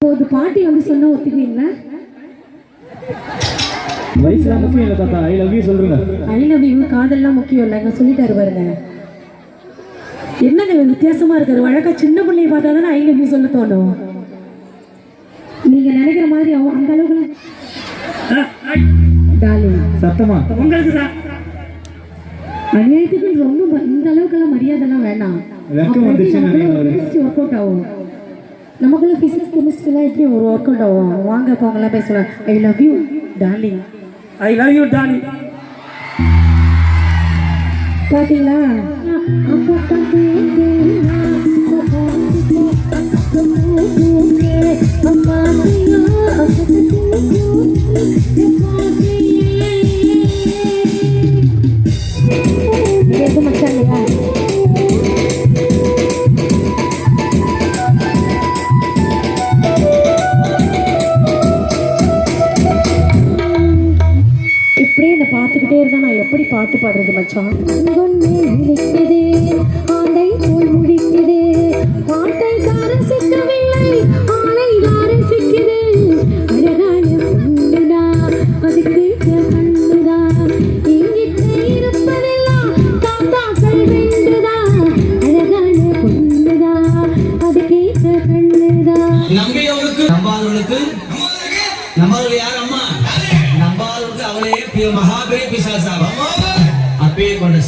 ஒரு பாட்டி வந்து சொன்னா ஒத்துக்குவீங்களா? வயசுலாம் முக்கியம் இல்லை தாத்தா, ஐ லவ் யூ சொல்லுங்க. ஐ லவ் யூ காதெல்லாம் முக்கியம் இல்லைங்க, சொல்லிட்டாரு பாருங்க. என்னங்க வித்தியாசமா இருக்காரு. வழக்கா சின்ன பிள்ளைய பார்த்தா தானே ஐ லவ் யூ சொல்ல தோணும். நீங்க நினைக்கிற மாதிரி அந்த அளவுக்கு சத்தமா அநியாயத்துக்கு ரொம்ப இந்த அளவுக்குலாம் மரியாதைலாம் வேணாம். ஒர்க் அவுட் ஆகும் நமக்குள்ள. பிசினஸ் கெமிஸ்ட்ரிலாம் எப்படி ஒரு ஒர்க் அவுட் ஆகும்? வாங்க போங்கலாம் பேசலாம். I love you darling, I love you darling. பாத்தீங்களா? இப்படியே என்ன பார்த்துக்கிட்டே இருந்தா நான் எப்படி பாட்டு பாடுறது மச்சான்? ஆண்டை போல் முடிக்குது பாட்டைக்காரன் சிக்கவில்லை, ஆலைக்காரன் சிக்குது. அழகான பொண்ணுடா அது கேட்க கண்ணுடா, இங்கிட்ட இருப்பதெல்லாம் தாத்தாக்கள் வெண்டுதா. அழகான பொண்ணுடா அது கேட்க கண்ணுடா. நம்பியவர்களுக்கு நம்பாதவர்களுக்கு நம்பாதவர்கள் யார்? அம்மா. நம்பாதவர்களுக்கு அவளே மகாபெரிய பிசாசா அப்பயே கொண்ட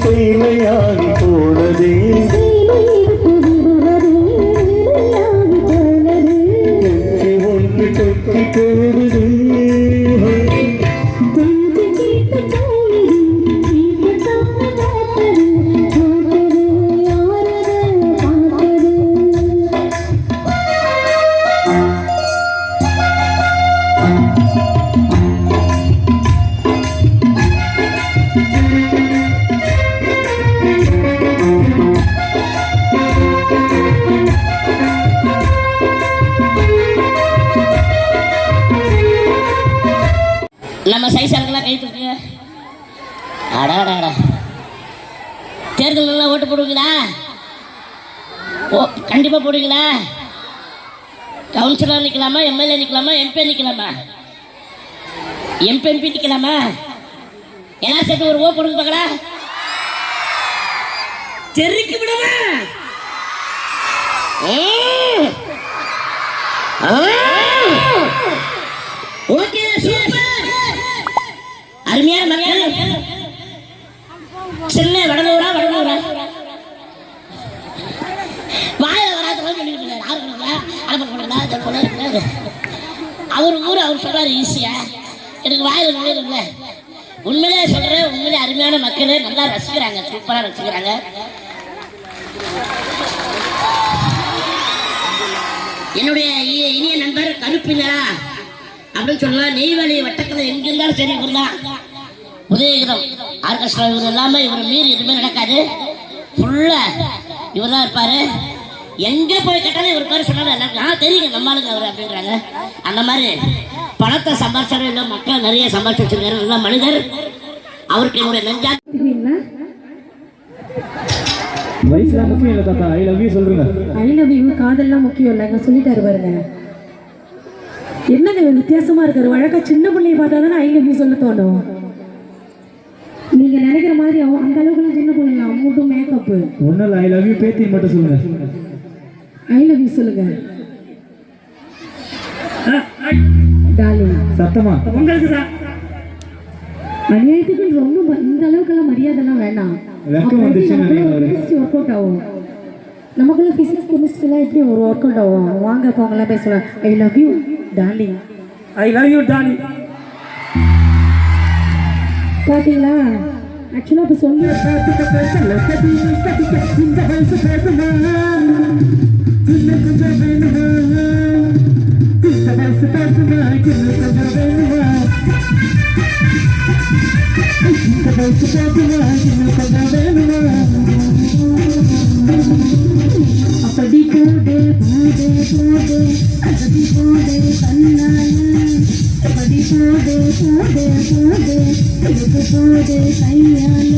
சேலையாகி போனதே ஒன்று தொட்டி போடுது. நம்ம சைஸாளுக்கெல்லாம் கை தூக்குங்க. அடாடாடா, தேர்தலெல்லாம் ஓட்டு போடுவீங்களா? ஓ, கண்டிப்பாக போடுவீங்களா? கவுன்சிலர் நிற்கலாமா, எம்எல்ஏ நிற்கலாமா, எம்பி நிற்கலாமா? எம்பி நிற்கலாமா? எல்லாம் சேர்த்து ஒரு ஓ போடுங்க பார்க்கலாம். தெருக்கு விடுமா ஓகே சூப்பர் அருமையான மக்கள் சென்னை வடலூரா வாயில வராதவங்க அவர் ஊர் அவர் சொல்றாரு ஈஸியா எனக்கு வாயில நுழையில உண்மையிலே சொல்றேன் உண்மையிலே அருமையான மக்கள் நல்லா ரசிக்கிறாங்க சூப்பரா ரசிக்கிறாங்க என்னுடைய இனிய நண்பர் கருப்பிலா அப்படின்னு சொல்லலாம் நெய்வேலி வட்டத்தில் எங்க இருந்தாலும் சரி இவர் தான் உதயகிரம் ஆர்கெஸ்ட்ரா இவர் இல்லாம இவர் மீறி எதுவுமே நடக்காது ஃபுல்லா இவர் தான் இருப்பாரு எங்க போய் கேட்டாலும் இவர் பேர் சொன்னாலும் தெரியுங்க நம்மளுக்கு அவர் அப்படின்றாங்க அந்த மாதிரி பணத்தை சம்பாதிச்சாலும் இல்லை மக்கள் நிறைய சம்பாதிச்சு வச்சிருக்காரு நல்ல மனிதர் அவருக்கு என்னுடைய நெஞ்சா வயசுலாம் முக்கியம் இல்லை தாத்தா ஐ லவ் யூ சொல்றேங்க ஐ லவ் யூ காதல்லாம் முக்கியம் இல்லைங்க சொல்லிட்டாரு பாருங்க என்னங்க வித்தியாசமா இருக்காரு வழக்கா சின்ன பிள்ளைய பார்த்தா தானே ஐ லவ் யூ சொல்ல தோணும் நீங்க நினைக்கிற மாதிரி அந்த அளவுக்கு சின்ன பிள்ளைங்க அம்மூட்டும் மேக்கப் ஒன்னும் இல்லை ஐ லவ் யூ பேத்தி மட்டும் சொல்லுங்க ஐ லவ் யூ சொல்லுங்க டார்லிங் சத்தமா உங்களுக்கு தான் அநியாயத்துக்கு ரொம்ப இந்த அளவுக்கெல்லாம் மரியாதைலாம் வேண்டாம் வெக்கம் வந்துச்சுன்னு ஒர்க் அவுட் ஆகும் நமக்குள்ள பிசிக்ஸ் கெமிஸ்ட்ரிலாம் எப்படி ஒரு ஒர்க் அவுட் ஆகும் வாங்க போங்கலாம் பேசலாம் I love you darling I love you darling பார்த்தீங்களா ஆக்சுவலாக இப்போ சொன்ன அப்படி போடு போடு போடு அப்படி போடு கண்ணால அப்படி போடு போடு போடு இது போடு கையால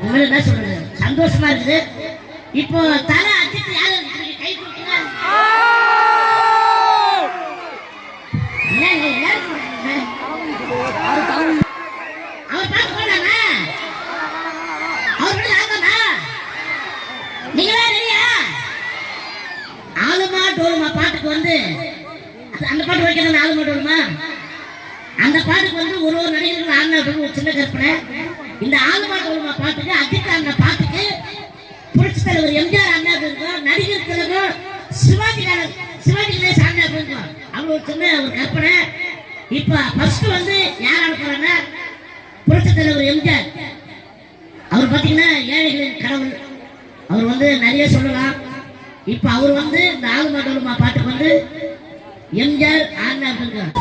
உங்களுக்கு என்ன சொல்றது, சந்தோஷமா இருக்குது. இப்போ தலை அடிச்சு யாரு கை கொடுக்குங்க? என்னங்க எல்லாரும் போடுறீங்க? அவர் பார்க்க போனாங்க, அவர் கூட ஆகமா? நீங்களா ரெடியா? ஆளுமா டோலுமா பாட்டுக்கு வந்து அந்த பாட்டு வைக்கிறது ஆளுமா டோலுமா அந்த பாட்டுக்கு வந்து ஒரு ஒரு நடிகர்கள் ஆடின ஒரு சின்ன கற்பனை. இந்த ஆளுமா டோலுமா பாட்டுக்கு அஜித் அந்த பாட்டுக்கு புரட்சி தலைவர் எம்ஜிஆர் அண்ணா இருக்கும், நடிகர் திலகம் சிவாஜி கணேசன் அண்ணா இருக்கும். அவ்வளோ ஒரு சின்ன ஒரு கற்பனை. இப்ப ஃபர்ஸ்ட் வந்து யார் ஆட போறாங்க? புரட்சி தலைவர் எம்ஜிஆர். அவர் பார்த்தீங்கன்னா ஏழைகளின் கடவுள். அவர் வந்து நிறைய சொல்லலாம். இப்ப அவர் வந்து இந்த ஆளுமா டோலுமா பாட்டுக்கு வந்து எம்ஜிஆர் ஆடினா இருக்கார்.